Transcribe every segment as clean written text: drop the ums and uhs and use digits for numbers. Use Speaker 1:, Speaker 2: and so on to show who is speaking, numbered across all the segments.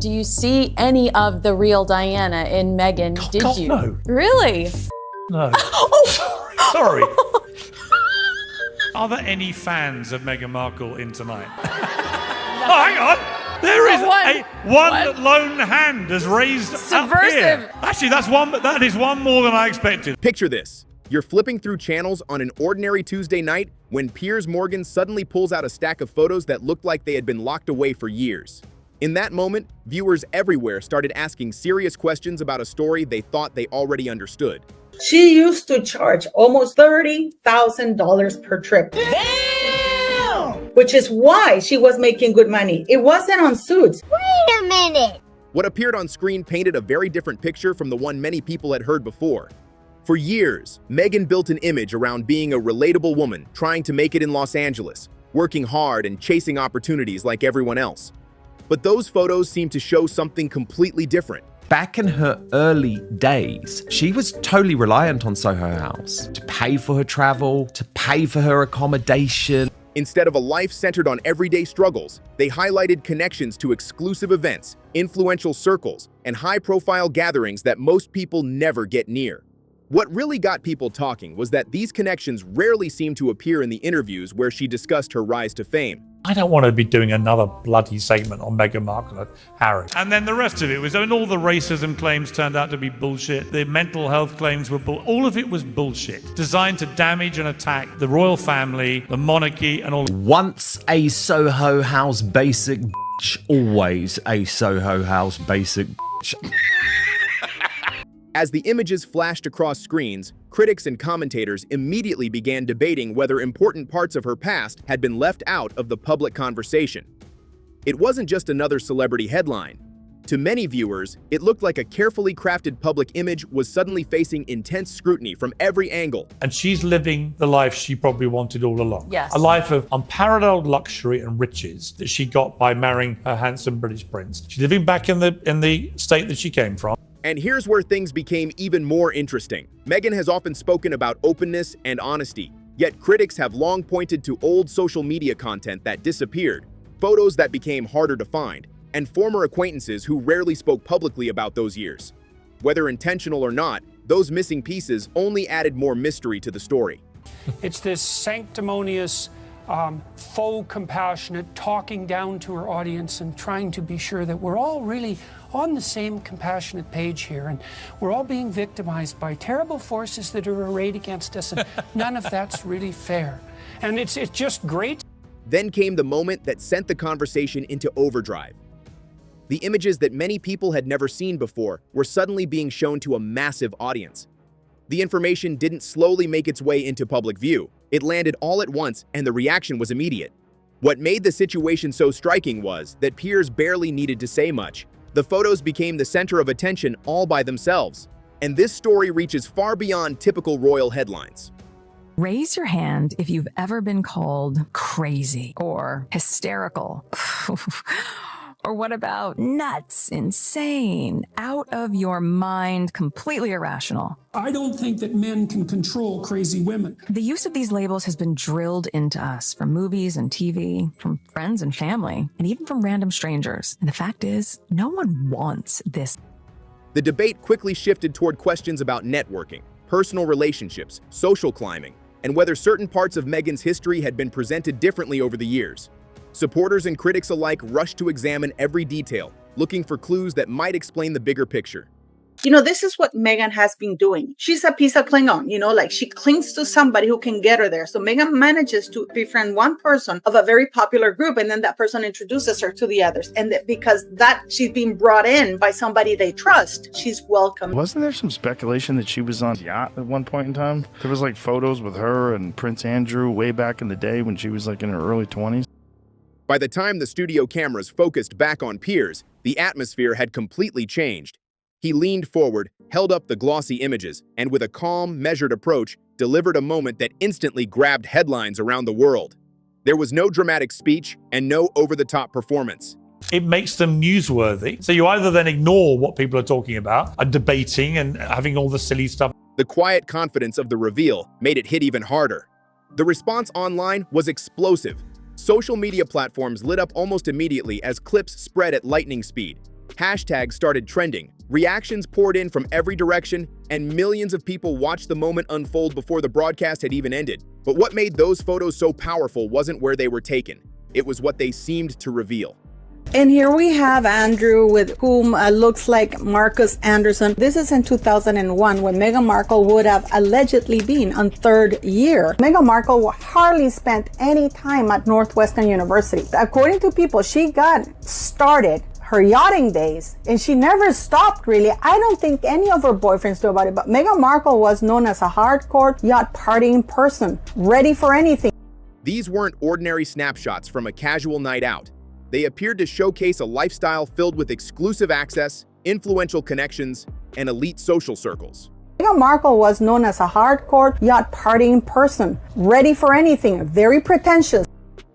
Speaker 1: Do you see any of the real Diana in Meghan? Did you?
Speaker 2: No.
Speaker 1: Really?
Speaker 2: No.
Speaker 1: Oh.
Speaker 2: Sorry. Are there any fans of Meghan Markle in tonight? Oh, hang on. There is one lone hand has raised
Speaker 1: Subversive.
Speaker 2: up here. Actually, that is one more than I expected.
Speaker 3: Picture this. You're flipping through channels on an ordinary Tuesday night when Piers Morgan suddenly pulls out a stack of photos that looked like they had been locked away for years. In that moment, viewers everywhere started asking serious questions about a story they thought they already understood.
Speaker 4: She used to charge almost $30,000 per trip.
Speaker 5: Damn!
Speaker 4: Which is why she was making good money. It wasn't on Suits.
Speaker 5: Wait a minute!
Speaker 3: What appeared on screen painted a very different picture from the one many people had heard before. For years, Meghan built an image around being a relatable woman trying to make it in Los Angeles, working hard and chasing opportunities like everyone else. But those photos seem to show something completely different.
Speaker 6: Back in her early days, she was totally reliant on Soho House to pay for her travel, to pay for her accommodation.
Speaker 3: Instead of a life centered on everyday struggles, they highlighted connections to exclusive events, influential circles, and high-profile gatherings that most people never get near. What really got people talking was that these connections rarely seemed to appear in the interviews where she discussed her rise to fame.
Speaker 2: I don't want to be doing another bloody segment on Meghan Markle and Harry. And then the rest of it was, all the racism claims turned out to be bullshit. The mental health claims were all of it was bullshit, designed to damage and attack the royal family, the monarchy, and all.
Speaker 6: Once a Soho House basic bitch, always a Soho House basic bitch.
Speaker 3: As the images flashed across screens, critics and commentators immediately began debating whether important parts of her past had been left out of the public conversation. It wasn't just another celebrity headline. To many viewers, it looked like a carefully crafted public image was suddenly facing intense scrutiny from every angle.
Speaker 2: And she's living the life she probably wanted all along.
Speaker 1: Yes.
Speaker 2: A life of unparalleled luxury and riches that she got by marrying her handsome British prince. She's living back in the state that she came from.
Speaker 3: And here's where things became even more interesting. Meghan has often spoken about openness and honesty, yet critics have long pointed to old social media content that disappeared, photos that became harder to find, and former acquaintances who rarely spoke publicly about those years. Whether intentional or not, those missing pieces only added more mystery to the story.
Speaker 7: It's this sanctimonious, faux compassionate, talking down to her audience and trying to be sure that we're all really on the same compassionate page here, and we're all being victimized by terrible forces that are arrayed against us, and none of that's really fair. And it's just great.
Speaker 3: Then came the moment that sent the conversation into overdrive. The images that many people had never seen before were suddenly being shown to a massive audience. The information didn't slowly make its way into public view. It landed all at once, and the reaction was immediate. What made the situation so striking was that Piers barely needed to say much. The photos became the center of attention all by themselves. And this story reaches far beyond typical royal headlines.
Speaker 8: Raise your hand if you've ever been called crazy or hysterical. Or what about nuts, insane, out of your mind, completely irrational?
Speaker 7: I don't think that men can control crazy women.
Speaker 8: The use of these labels has been drilled into us from movies and TV, from friends and family, and even from random strangers. And the fact is, no one wants this.
Speaker 3: The debate quickly shifted toward questions about networking, personal relationships, social climbing, and whether certain parts of Meghan's history had been presented differently over the years. Supporters and critics alike rushed to examine every detail, looking for clues that might explain the bigger picture.
Speaker 4: You know, this is what Meghan has been doing. She's a piece of Klingon, like she clings to somebody who can get her there. So Meghan manages to befriend one person of a very popular group, and then that person introduces her to the others. And because she's being brought in by somebody they trust, she's welcome.
Speaker 9: Wasn't there some speculation that she was on Yacht at one point in time? There was photos with her and Prince Andrew way back in the day when she was in her early 20s.
Speaker 3: By the time the studio cameras focused back on Piers, the atmosphere had completely changed. He leaned forward, held up the glossy images, and with a calm, measured approach, delivered a moment that instantly grabbed headlines around the world. There was no dramatic speech and no over-the-top performance.
Speaker 2: It makes them newsworthy. So you either then ignore what people are talking about and debating and having all the silly stuff.
Speaker 3: The quiet confidence of the reveal made it hit even harder. The response online was explosive. Social media platforms lit up almost immediately as clips spread at lightning speed. Hashtags started trending, reactions poured in from every direction, and millions of people watched the moment unfold before the broadcast had even ended. But what made those photos so powerful wasn't where they were taken. It was what they seemed to reveal.
Speaker 4: And here we have Andrew, with whom looks like Marcus Anderson. This is in 2001, when Meghan Markle would have allegedly been on third year. Meghan Markle hardly spent any time at Northwestern University. According to people, she got started her yachting days, and she never stopped, really. I don't think any of her boyfriends knew about it, but Meghan Markle was known as a hardcore yacht partying person, ready for anything.
Speaker 3: These weren't ordinary snapshots from a casual night out. They appeared to showcase a lifestyle filled with exclusive access, influential connections, and elite social circles.
Speaker 4: Meghan Markle was known as a hardcore yacht partying person, ready for anything, very pretentious.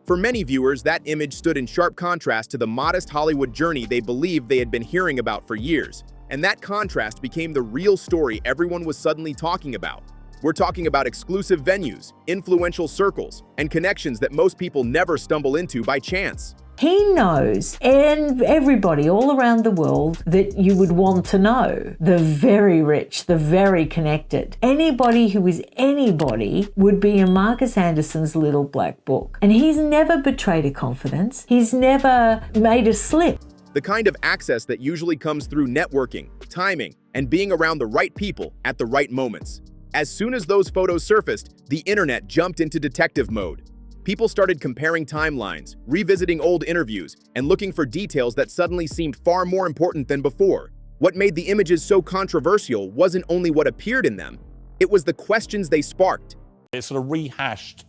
Speaker 3: For many viewers, that image stood in sharp contrast to the modest Hollywood journey they believed they had been hearing about for years. And that contrast became the real story everyone was suddenly talking about. We're talking about exclusive venues, influential circles, and connections that most people never stumble into by chance.
Speaker 10: He knows, and everybody all around the world, that you would want to know. The very rich, the very connected. Anybody who is anybody would be in Marcus Anderson's little black book. And he's never betrayed a confidence. He's never made a slip.
Speaker 3: The kind of access that usually comes through networking, timing, and being around the right people at the right moments. As soon as those photos surfaced, the internet jumped into detective mode. People started comparing timelines, revisiting old interviews, and looking for details that suddenly seemed far more important than before. What made the images so controversial wasn't only what appeared in them, it was the questions they sparked.
Speaker 2: It sort of rehashed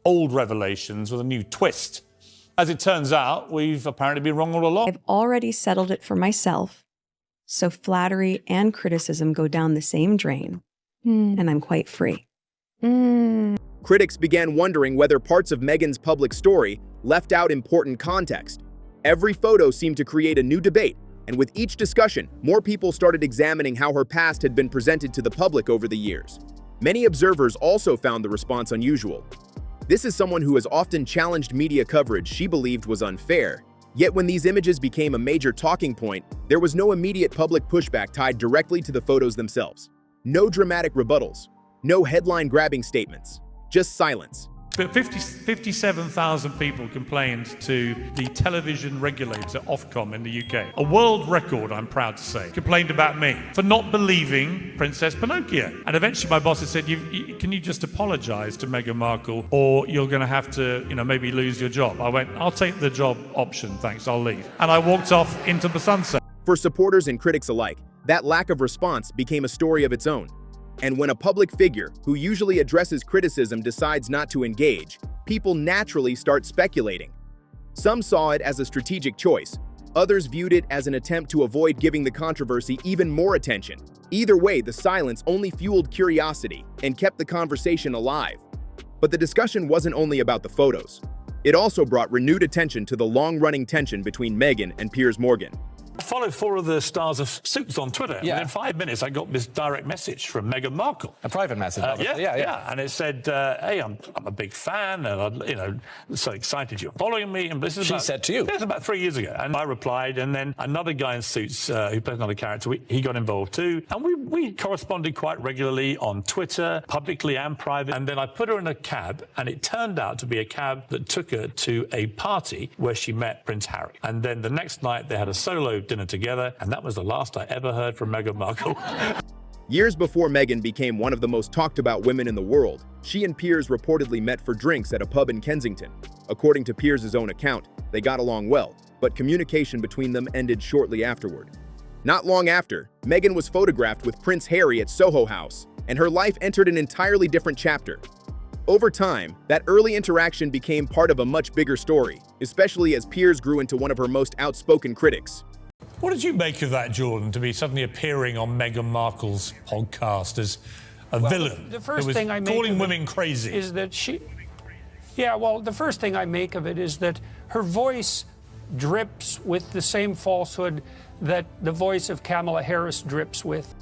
Speaker 2: old revelations with a new twist. As it turns out, we've apparently been wrong all along.
Speaker 11: I've already settled it for myself, so flattery and criticism go down the same drain, and I'm quite free.
Speaker 3: Critics began wondering whether parts of Meghan's public story left out important context. Every photo seemed to create a new debate, and with each discussion, more people started examining how her past had been presented to the public over the years. Many observers also found the response unusual. This is someone who has often challenged media coverage she believed was unfair. Yet when these images became a major talking point, there was no immediate public pushback tied directly to the photos themselves. No dramatic rebuttals, no headline-grabbing statements. Just silence.
Speaker 2: But 57,000 people complained to the television regulator, Ofcom, in the UK. A world record, I'm proud to say, complained about me for not believing Princess Pinocchio. And eventually my boss had said, can you just apologise to Meghan Markle, or you're going to have to, maybe lose your job. I went, I'll take the job option, thanks, I'll leave. And I walked off into the sunset.
Speaker 3: For supporters and critics alike, that lack of response became a story of its own. And when a public figure who usually addresses criticism decides not to engage, people naturally start speculating. Some saw it as a strategic choice. Others viewed it as an attempt to avoid giving the controversy even more attention. Either way, the silence only fueled curiosity and kept the conversation alive. But the discussion wasn't only about the photos. It also brought renewed attention to the long-running tension between Meghan and Piers Morgan.
Speaker 2: I followed 4 of the stars of Suits on Twitter.
Speaker 12: Yeah.
Speaker 2: And in 5 minutes, I got this direct message from Meghan Markle.
Speaker 12: A private message.
Speaker 2: Yeah. And it said, hey, I'm a big fan, and I'm so excited you're following me. And this is
Speaker 12: She said to you.
Speaker 2: This was about 3 years ago. And I replied, and then another guy in Suits who plays another character, he got involved too. And we corresponded quite regularly on Twitter, publicly and private. And then I put her in a cab, and it turned out to be a cab that took her to a party where she met Prince Harry. And then the next night, they had a solo dinner together, and that was the last I ever heard from Meghan Markle.
Speaker 3: Years before Meghan became one of the most talked about women in the world, she and Piers reportedly met for drinks at a pub in Kensington. According to Piers' own account, they got along well, but communication between them ended shortly afterward. Not long after, Meghan was photographed with Prince Harry at Soho House, and her life entered an entirely different chapter. Over time, that early interaction became part of a much bigger story, especially as Piers grew into one of her most outspoken critics.
Speaker 2: What did you make of that, Jordan, to be suddenly appearing on Meghan Markle's podcast as a villain?
Speaker 7: The first
Speaker 2: who was
Speaker 7: thing I make
Speaker 2: calling
Speaker 7: of
Speaker 2: women crazy
Speaker 7: is that the first thing I make of it is that her voice drips with the same falsehood that the voice of Kamala Harris drips with.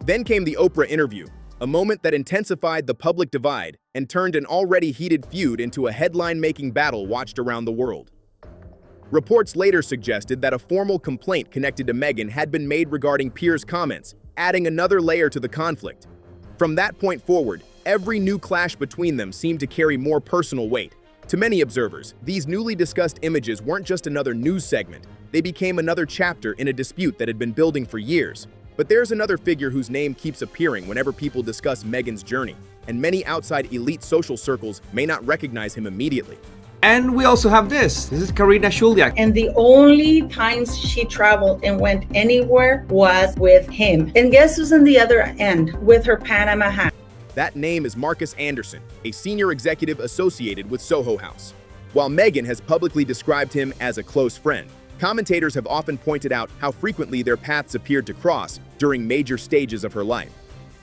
Speaker 3: Then came the Oprah interview, a moment that intensified the public divide and turned an already heated feud into a headline-making battle watched around the world. Reports later suggested that a formal complaint connected to Meghan had been made regarding Piers' comments, adding another layer to the conflict. From that point forward, every new clash between them seemed to carry more personal weight. To many observers, these newly discussed images weren't just another news segment, they became another chapter in a dispute that had been building for years. But there's another figure whose name keeps appearing whenever people discuss Meghan's journey, and many outside elite social circles may not recognize him immediately.
Speaker 12: And we also have this. This is Karina Shuliak.
Speaker 4: And the only times she traveled and went anywhere was with him. And guess who's on the other end with her Panama hat?
Speaker 3: That name is Marcus Anderson, a senior executive associated with Soho House. While Meghan has publicly described him as a close friend, commentators have often pointed out how frequently their paths appeared to cross during major stages of her life.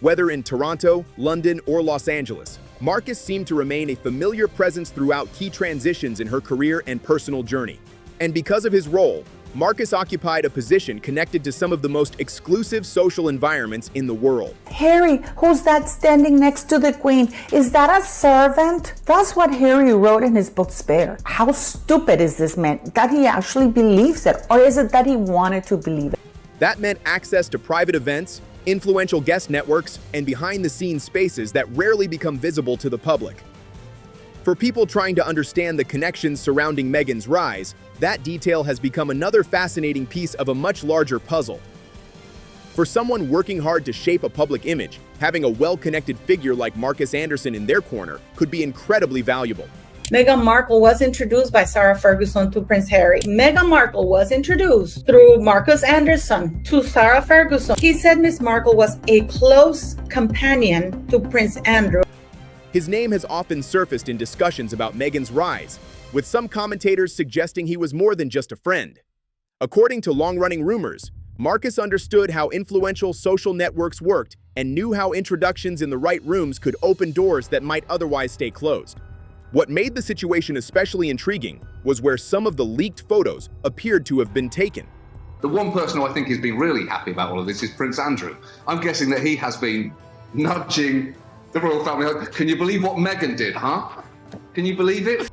Speaker 3: Whether in Toronto, London, or Los Angeles, Marcus seemed to remain a familiar presence throughout key transitions in her career and personal journey. And because of his role, Marcus occupied a position connected to some of the most exclusive social environments in the world.
Speaker 13: Harry, who's that standing next to the Queen? Is that a servant? That's what Harry wrote in his book Spare. How stupid is this man that he actually believes it? Or is it that he wanted to believe it?
Speaker 3: That meant access to private events, influential guest networks, and behind-the-scenes spaces that rarely become visible to the public. For people trying to understand the connections surrounding Meghan's rise, that detail has become another fascinating piece of a much larger puzzle. For someone working hard to shape a public image, having a well-connected figure like Marcus Anderson in their corner could be incredibly valuable.
Speaker 4: Meghan Markle was introduced by Sarah Ferguson to Prince Harry. Meghan Markle was introduced through Marcus Anderson to Sarah Ferguson. He said Miss Markle was a close companion to Prince Andrew.
Speaker 3: His name has often surfaced in discussions about Meghan's rise, with some commentators suggesting he was more than just a friend. According to long-running rumors, Marcus understood how influential social networks worked and knew how introductions in the right rooms could open doors that might otherwise stay closed. What made the situation especially intriguing was where some of the leaked photos appeared to have been taken.
Speaker 14: The one person who I think has been really happy about all of this is Prince Andrew. I'm guessing that he has been nudging the royal family. Can you believe what Meghan did, huh? Can you believe it?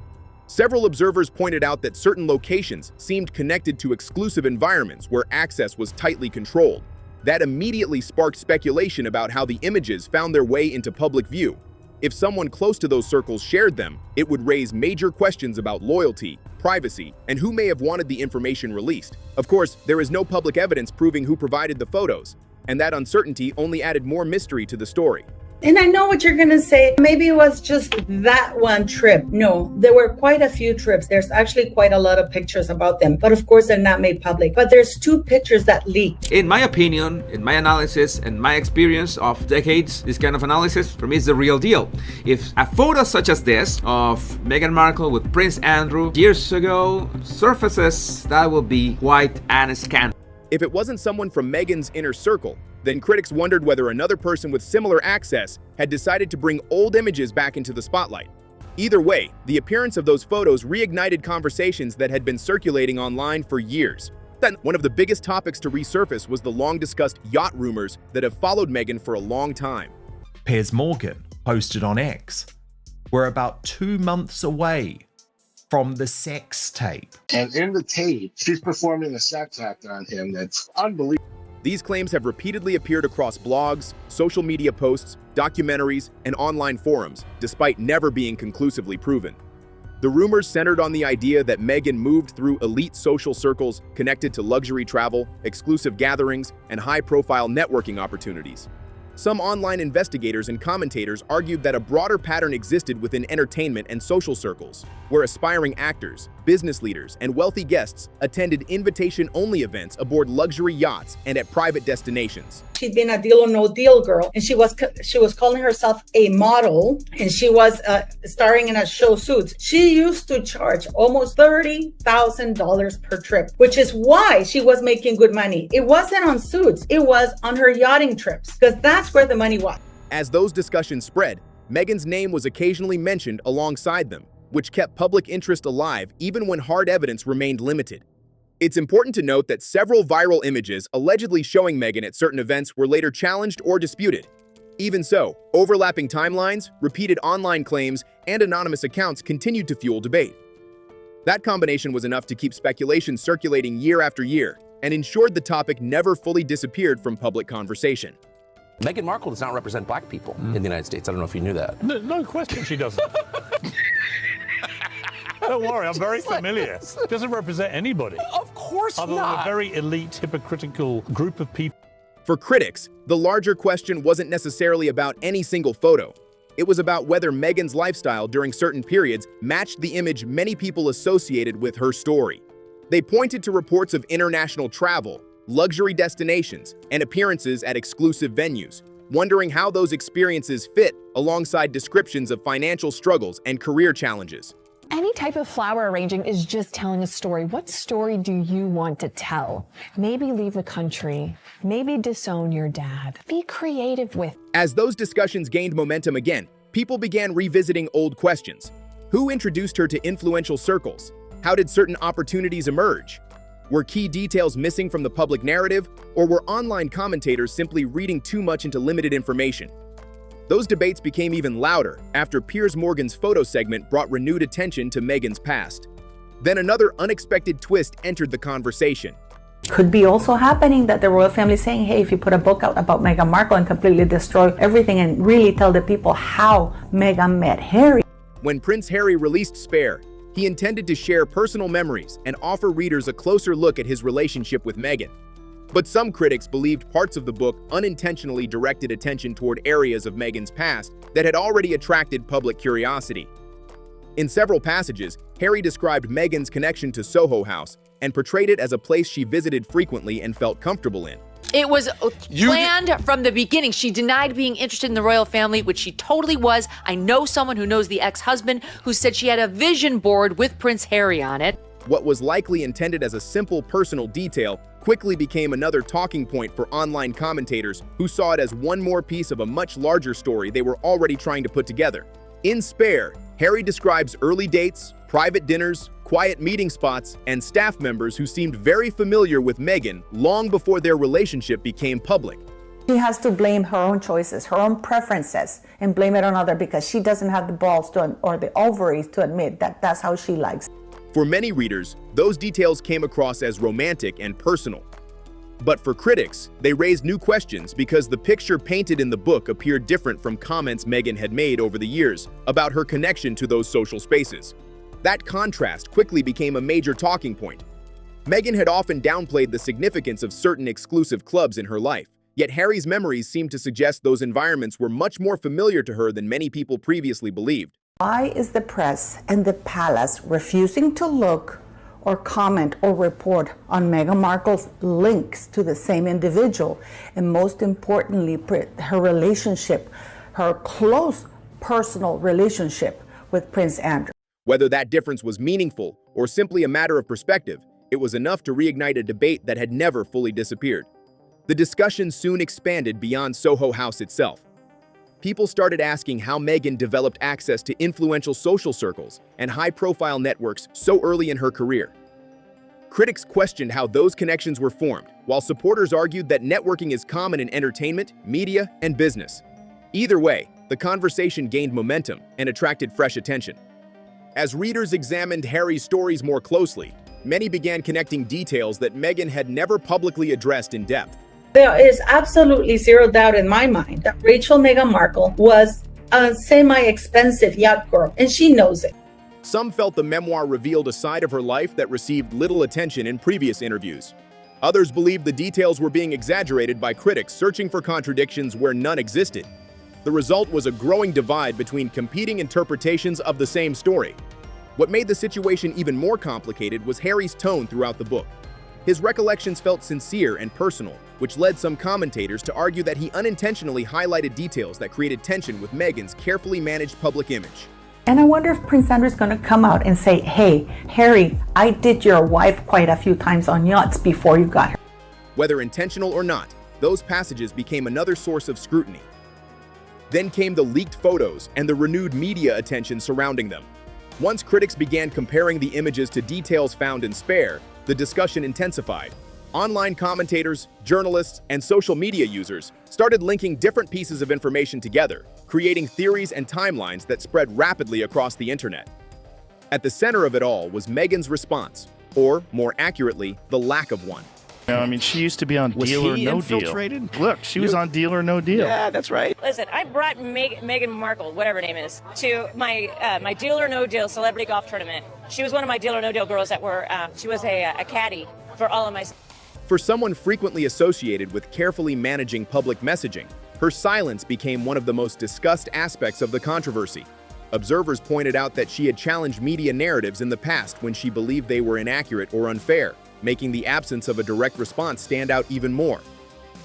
Speaker 3: Several observers pointed out that certain locations seemed connected to exclusive environments where access was tightly controlled. That immediately sparked speculation about how the images found their way into public view. If someone close to those circles shared them, it would raise major questions about loyalty, privacy, and who may have wanted the information released. Of course, there is no public evidence proving who provided the photos, and that uncertainty only added more mystery to the story.
Speaker 4: And I know what you're going to say. Maybe it was just that one trip. No, there were quite a few trips. There's actually quite a lot of pictures about them. But of course, they're not made public. But there's 2 pictures that leaked.
Speaker 12: In my opinion, in my analysis, and my experience of decades, this kind of analysis, for me, is the real deal. If a photo such as this of Meghan Markle with Prince Andrew years ago surfaces, that will be quite an scandal.
Speaker 3: If it wasn't someone from Meghan's inner circle, then critics wondered whether another person with similar access had decided to bring old images back into the spotlight. Either way, the appearance of those photos reignited conversations that had been circulating online for years. Then, one of the biggest topics to resurface was the long-discussed yacht rumors that have followed Meghan for a long time.
Speaker 6: Piers Morgan posted on X, "We're about 2 months away from the sex tape."
Speaker 15: And in the tape, she's performing a sex act on him that's unbelievable.
Speaker 3: These claims have repeatedly appeared across blogs, social media posts, documentaries, and online forums, despite never being conclusively proven. The rumors centered on the idea that Meghan moved through elite social circles connected to luxury travel, exclusive gatherings, and high-profile networking opportunities. Some online investigators and commentators argued that a broader pattern existed within entertainment and social circles, where aspiring actors, business leaders, and wealthy guests attended invitation-only events aboard luxury yachts and at private destinations.
Speaker 4: She'd been a Deal or No Deal girl, and she was calling herself a model, and she was starring in a show Suits. She used to charge almost $30,000 per trip, which is why she was making good money. It wasn't on Suits, it was on her yachting trips, because that's where the money was.
Speaker 3: As those discussions spread, Meghan's name was occasionally mentioned alongside them, which kept public interest alive even when hard evidence remained limited. It's important to note that several viral images allegedly showing Meghan at certain events were later challenged or disputed. Even so, overlapping timelines, repeated online claims, and anonymous accounts continued to fuel debate. That combination was enough to keep speculation circulating year after year and ensured the topic never fully disappeared from public conversation.
Speaker 16: Meghan Markle does not represent black people in the United States. I don't know if you knew that.
Speaker 2: No question she doesn't. Don't worry, I'm very familiar. Doesn't represent anybody.
Speaker 16: Of course
Speaker 2: other
Speaker 16: not.
Speaker 2: than a very elite, hypocritical group of people.
Speaker 3: For critics, the larger question wasn't necessarily about any single photo. It was about whether Meghan's lifestyle during certain periods matched the image many people associated with her story. They pointed to reports of international travel, luxury destinations, and appearances at exclusive venues, wondering how those experiences fit alongside descriptions of financial struggles and career challenges.
Speaker 17: Any type of flower arranging is just telling a story. What story do you want to tell? Maybe leave the country. Maybe disown your dad. Be creative with.
Speaker 3: As those discussions gained momentum again, people began revisiting old questions. Who introduced her to influential circles? How did certain opportunities emerge? Were key details missing from the public narrative, or were online commentators simply reading too much into limited information? Those debates became even louder after Piers Morgan's photo segment brought renewed attention to Meghan's past. Then another unexpected twist entered the conversation.
Speaker 13: Could be also happening that the royal family is saying, hey, if you put a book out about Meghan Markle and completely destroy everything and really tell the people how Meghan met Harry.
Speaker 3: When Prince Harry released Spare, he intended to share personal memories and offer readers a closer look at his relationship with Meghan. But some critics believed parts of the book unintentionally directed attention toward areas of Meghan's past that had already attracted public curiosity. In several passages, Harry described Meghan's connection to Soho House and portrayed it as a place she visited frequently and felt comfortable in.
Speaker 18: It was planned from the beginning. She denied being interested in the royal family, which she totally was. I know someone who knows the ex-husband who said she had a vision board with Prince Harry on it.
Speaker 3: What was likely intended as a simple personal detail quickly became another talking point for online commentators who saw it as one more piece of a much larger story they were already trying to put together. In Spare, Harry describes early dates, private dinners, quiet meeting spots, and staff members who seemed very familiar with Meghan long before their relationship became public.
Speaker 13: She has to blame her own choices, her own preferences, and blame it on others because she doesn't have the balls or the ovaries to admit that that's how she likes.
Speaker 3: For many readers, those details came across as romantic and personal. But for critics, they raised new questions because the picture painted in the book appeared different from comments Meghan had made over the years about her connection to those social spaces. That contrast quickly became a major talking point. Meghan had often downplayed the significance of certain exclusive clubs in her life, yet Harry's memories seemed to suggest those environments were much more familiar to her than many people previously believed.
Speaker 13: Why is the press and the palace refusing to look or comment or report on Meghan Markle's links to the same individual, and most importantly, her relationship, her close personal relationship with Prince Andrew?
Speaker 3: Whether that difference was meaningful or simply a matter of perspective, it was enough to reignite a debate that had never fully disappeared. The discussion soon expanded beyond Soho House itself. People started asking how Meghan developed access to influential social circles and high-profile networks so early in her career. Critics questioned how those connections were formed, while supporters argued that networking is common in entertainment, media, and business. Either way, the conversation gained momentum and attracted fresh attention. As readers examined Harry's stories more closely, many began connecting details that Meghan had never publicly addressed in depth.
Speaker 4: There is absolutely zero doubt in my mind that Rachel Meghan Markle was a semi-expensive yacht girl, and she knows it.
Speaker 3: Some felt the memoir revealed a side of her life that received little attention in previous interviews. Others believed the details were being exaggerated by critics searching for contradictions where none existed. The result was a growing divide between competing interpretations of the same story. What made the situation even more complicated was Harry's tone throughout the book. His recollections felt sincere and personal, which led some commentators to argue that he unintentionally highlighted details that created tension with Meghan's carefully managed public image.
Speaker 13: And I wonder if Prince Andrew's going to come out and say, hey, Harry, I did your wife quite a few times on yachts before you got her.
Speaker 3: Whether intentional or not, those passages became another source of scrutiny. Then came the leaked photos and the renewed media attention surrounding them. Once critics began comparing the images to details found in Spare, the discussion intensified. Online commentators, journalists, and social media users started linking different pieces of information together, creating theories and timelines that spread rapidly across the internet. At the center of it all was Meghan's response, or more accurately, the lack of one.
Speaker 9: I mean, she used to be on
Speaker 19: Was
Speaker 9: Deal or
Speaker 19: he
Speaker 9: No
Speaker 19: infiltrated?
Speaker 9: Deal. Look, she was on Deal or No Deal.
Speaker 19: Yeah, that's right.
Speaker 20: Listen, I brought Meghan Markle, whatever her name is, to my Deal or No Deal celebrity golf tournament. She was one of my Deal or No Deal girls that were, she was a caddy for all of my...
Speaker 3: For someone frequently associated with carefully managing public messaging, her silence became one of the most discussed aspects of the controversy. Observers pointed out that she had challenged media narratives in the past when she believed they were inaccurate or unfair, making the absence of a direct response stand out even more.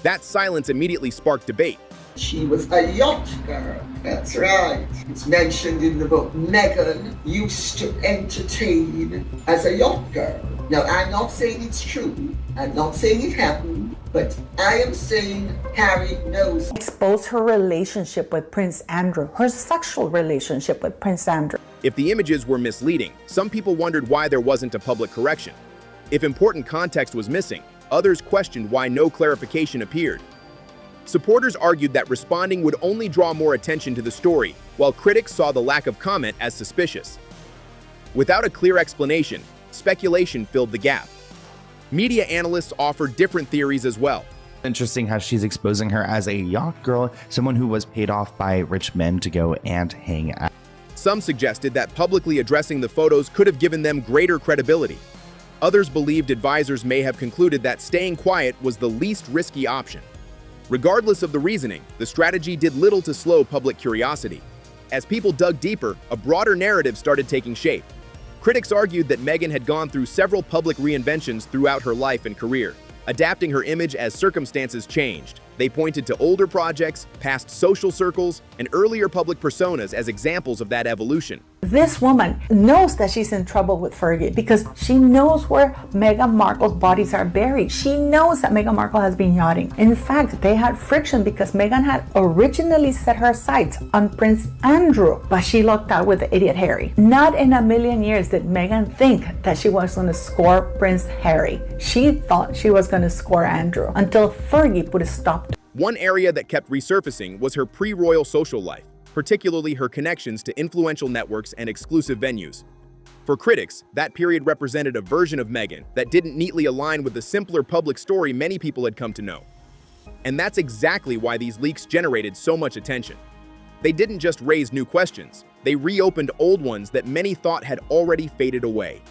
Speaker 3: That silence immediately sparked debate.
Speaker 21: She was a yacht girl, that's right. It's mentioned in the book. Meghan used to entertain as a yacht girl. Now, I'm not saying it's true, I'm not saying it happened, but I am saying Harry knows.
Speaker 13: Expose her relationship with Prince Andrew, her sexual relationship with Prince Andrew.
Speaker 3: If the images were misleading, some people wondered why there wasn't a public correction. If important context was missing, others questioned why no clarification appeared. Supporters argued that responding would only draw more attention to the story, while critics saw the lack of comment as suspicious. Without a clear explanation, speculation filled the gap. Media analysts offered different theories as well.
Speaker 22: Interesting how she's exposing her as a yacht girl, someone who was paid off by rich men to go and hang out.
Speaker 3: Some suggested that publicly addressing the photos could have given them greater credibility. Others believed advisors may have concluded that staying quiet was the least risky option. Regardless of the reasoning, the strategy did little to slow public curiosity. As people dug deeper, a broader narrative started taking shape. Critics argued that Meghan had gone through several public reinventions throughout her life and career, adapting her image as circumstances changed. They pointed to older projects, past social circles, and earlier public personas as examples of that evolution.
Speaker 13: This woman knows that she's in trouble with Fergie because she knows where Meghan Markle's bodies are buried. She knows that Meghan Markle has been yachting. In fact, they had friction because Meghan had originally set her sights on Prince Andrew, but she lucked out with the idiot Harry. Not in a million years did Meghan think that she was going to score Prince Harry. She thought she was going to score Andrew until Fergie put a stop.
Speaker 3: One area that kept resurfacing was her pre-royal social life, particularly her connections to influential networks and exclusive venues. For critics, that period represented a version of Meghan that didn't neatly align with the simpler public story many people had come to know. And that's exactly why these leaks generated so much attention. They didn't just raise new questions, they reopened old ones that many thought had already faded away.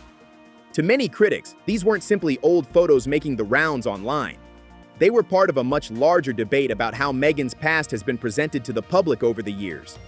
Speaker 3: To many critics, these weren't simply old photos making the rounds online. They were part of a much larger debate about how Meghan's past has been presented to the public over the years.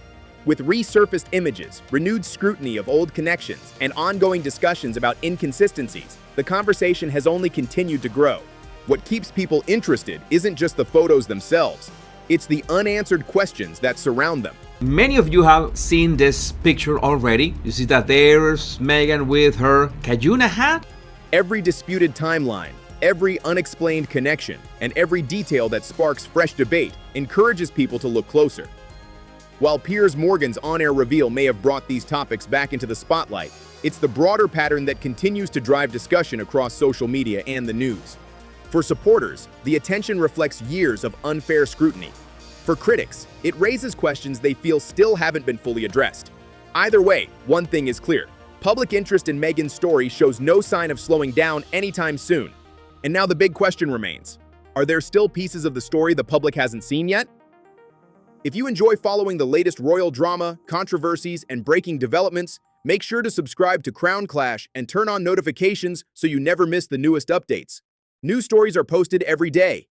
Speaker 3: With resurfaced images, renewed scrutiny of old connections, and ongoing discussions about inconsistencies, the conversation has only continued to grow. What keeps people interested isn't just the photos themselves, it's the unanswered questions that surround them.
Speaker 12: Many of you have seen this picture already. You see that there's Meghan with her Cayuna hat.
Speaker 3: Every disputed timeline, every unexplained connection, and every detail that sparks fresh debate encourages people to look closer. While Piers Morgan's on-air reveal may have brought these topics back into the spotlight, it's the broader pattern that continues to drive discussion across social media and the news. For supporters, the attention reflects years of unfair scrutiny. For critics, it raises questions they feel still haven't been fully addressed. Either way, one thing is clear. Public interest in Meghan's story shows no sign of slowing down anytime soon. And now the big question remains. Are there still pieces of the story the public hasn't seen yet? If you enjoy following the latest royal drama, controversies, and breaking developments, make sure to subscribe to Crown Clash and turn on notifications so you never miss the newest updates. New stories are posted every day,